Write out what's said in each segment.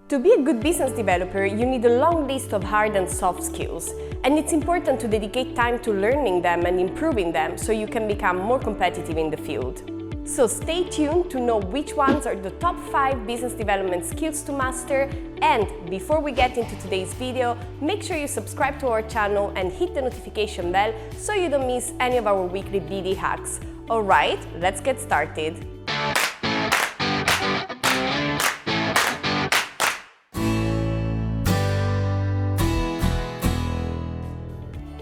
To be a good business developer, you need a long list of hard and soft skills, and it's important to dedicate time to learning them and improving them so you can become more competitive in the field. So stay tuned to know which ones are the top 5 business development skills to master, and before we get into today's video, make sure you subscribe to our channel and hit the notification bell so you don't miss any of our weekly BD hacks. Alright, let's get started.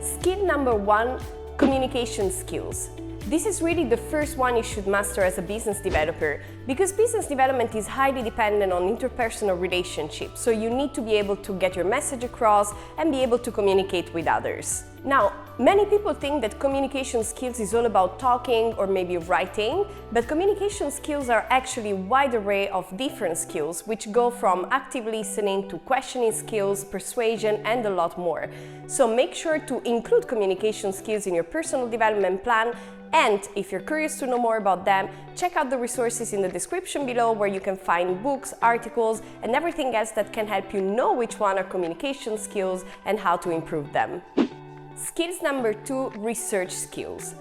Skill number 1, communication skills. This is really the first one you should master as a business developer, because business development is highly dependent on interpersonal relationships, so you need to be able to get your message across and be able to communicate with others. Now, many people think that communication skills is all about talking or maybe writing, but communication skills are actually a wide array of different skills, which go from active listening to questioning skills, persuasion, and a lot more. So make sure to include communication skills in your personal development plan. And if you're curious to know more about them, check out the resources in the description below, where you can find books, articles, and everything else that can help you know which one are communication skills and how to improve them. Skills number 2, research skills.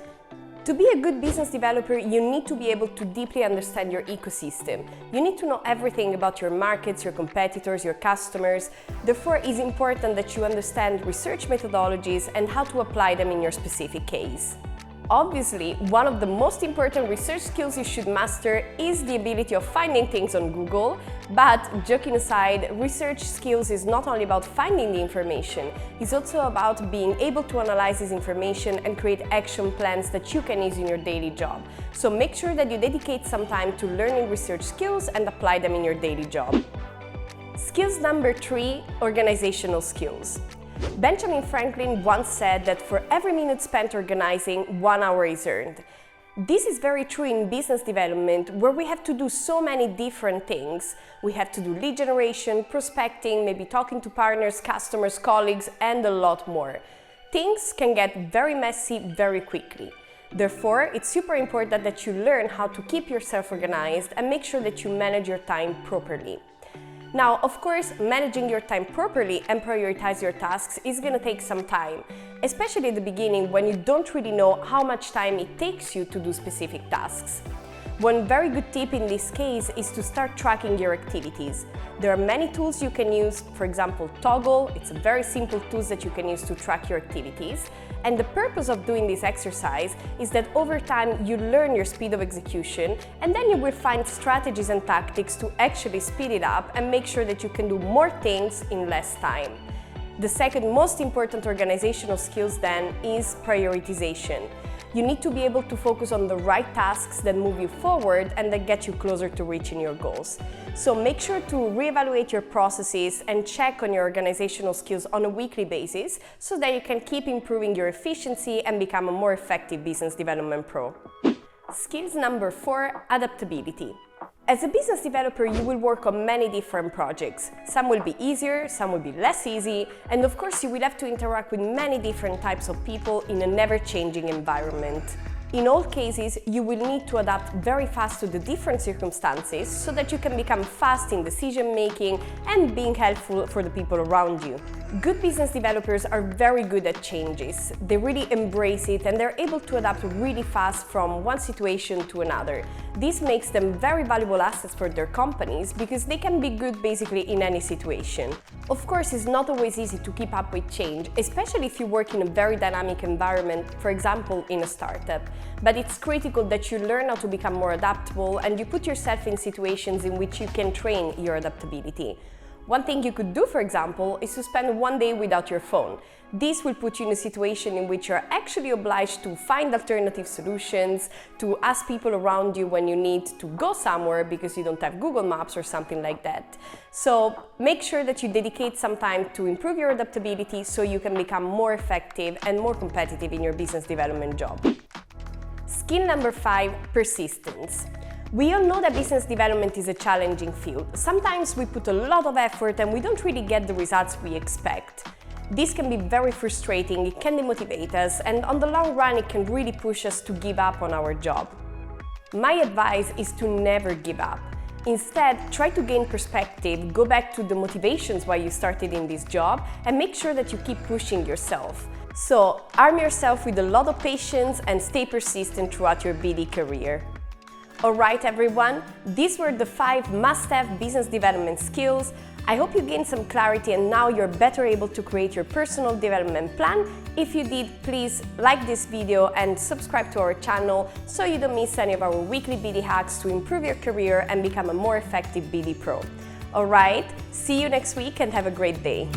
To be a good business developer, you need to be able to deeply understand your ecosystem. You need to know everything about your markets, your competitors, your customers. Therefore, it's important that you understand research methodologies and how to apply them in your specific case. Obviously, one of the most important research skills you should master is the ability of finding things on Google. But joking aside, research skills is not only about finding the information, it's also about being able to analyze this information and create action plans that you can use in your daily job. So make sure that you dedicate some time to learning research skills and apply them in your daily job. Skills number 3, organizational skills. Benjamin Franklin once said that for every minute spent organizing, 1 hour is earned. This is very true in business development, where we have to do so many different things. We have to do lead generation, prospecting, maybe talking to partners, customers, colleagues, and a lot more. Things can get very messy very quickly. Therefore, it's super important that you learn how to keep yourself organized and make sure that you manage your time properly. Now, of course, managing your time properly and prioritize your tasks is going to take some time, especially at the beginning when you don't really know how much time it takes you to do specific tasks. One very good tip in this case is to start tracking your activities. There are many tools you can use, for example, Toggle. It's a very simple tool that you can use to track your activities. And the purpose of doing this exercise is that over time you learn your speed of execution, and then you will find strategies and tactics to actually speed it up and make sure that you can do more things in less time. The second most important organizational skills then is prioritization. You need to be able to focus on the right tasks that move you forward and that get you closer to reaching your goals. So make sure to reevaluate your processes and check on your organizational skills on a weekly basis so that you can keep improving your efficiency and become a more effective business development pro. Skills number 4, adaptability. As a business developer, you will work on many different projects. Some will be easier, some will be less easy, and of course you will have to interact with many different types of people in a never-changing environment. In all cases, you will need to adapt very fast to the different circumstances so that you can become fast in decision-making and being helpful for the people around you. Good business developers are very good at changes. They really embrace it and they're able to adapt really fast from one situation to another. This makes them very valuable assets for their companies because they can be good basically in any situation. Of course, it's not always easy to keep up with change, especially if you work in a very dynamic environment, for example, in a startup. But it's critical that you learn how to become more adaptable and you put yourself in situations in which you can train your adaptability. One thing you could do, for example, is to spend 1 day without your phone. This will put you in a situation in which you're actually obliged to find alternative solutions, to ask people around you when you need to go somewhere because you don't have Google Maps or something like that. So make sure that you dedicate some time to improve your adaptability so you can become more effective and more competitive in your business development job. Skill number 5, persistence. We all know that business development is a challenging field. Sometimes we put a lot of effort and we don't really get the results we expect. This can be very frustrating, it can demotivate us, and on the long run it can really push us to give up on our job. My advice is to never give up. Instead, try to gain perspective, go back to the motivations why you started in this job, and make sure that you keep pushing yourself. So, arm yourself with a lot of patience and stay persistent throughout your BD career. Alright everyone, these were the 5 must-have business development skills. I hope you gained some clarity and now you're better able to create your personal development plan. If you did, please like this video and subscribe to our channel so you don't miss any of our weekly BD hacks to improve your career and become a more effective BD pro. Alright, see you next week and have a great day.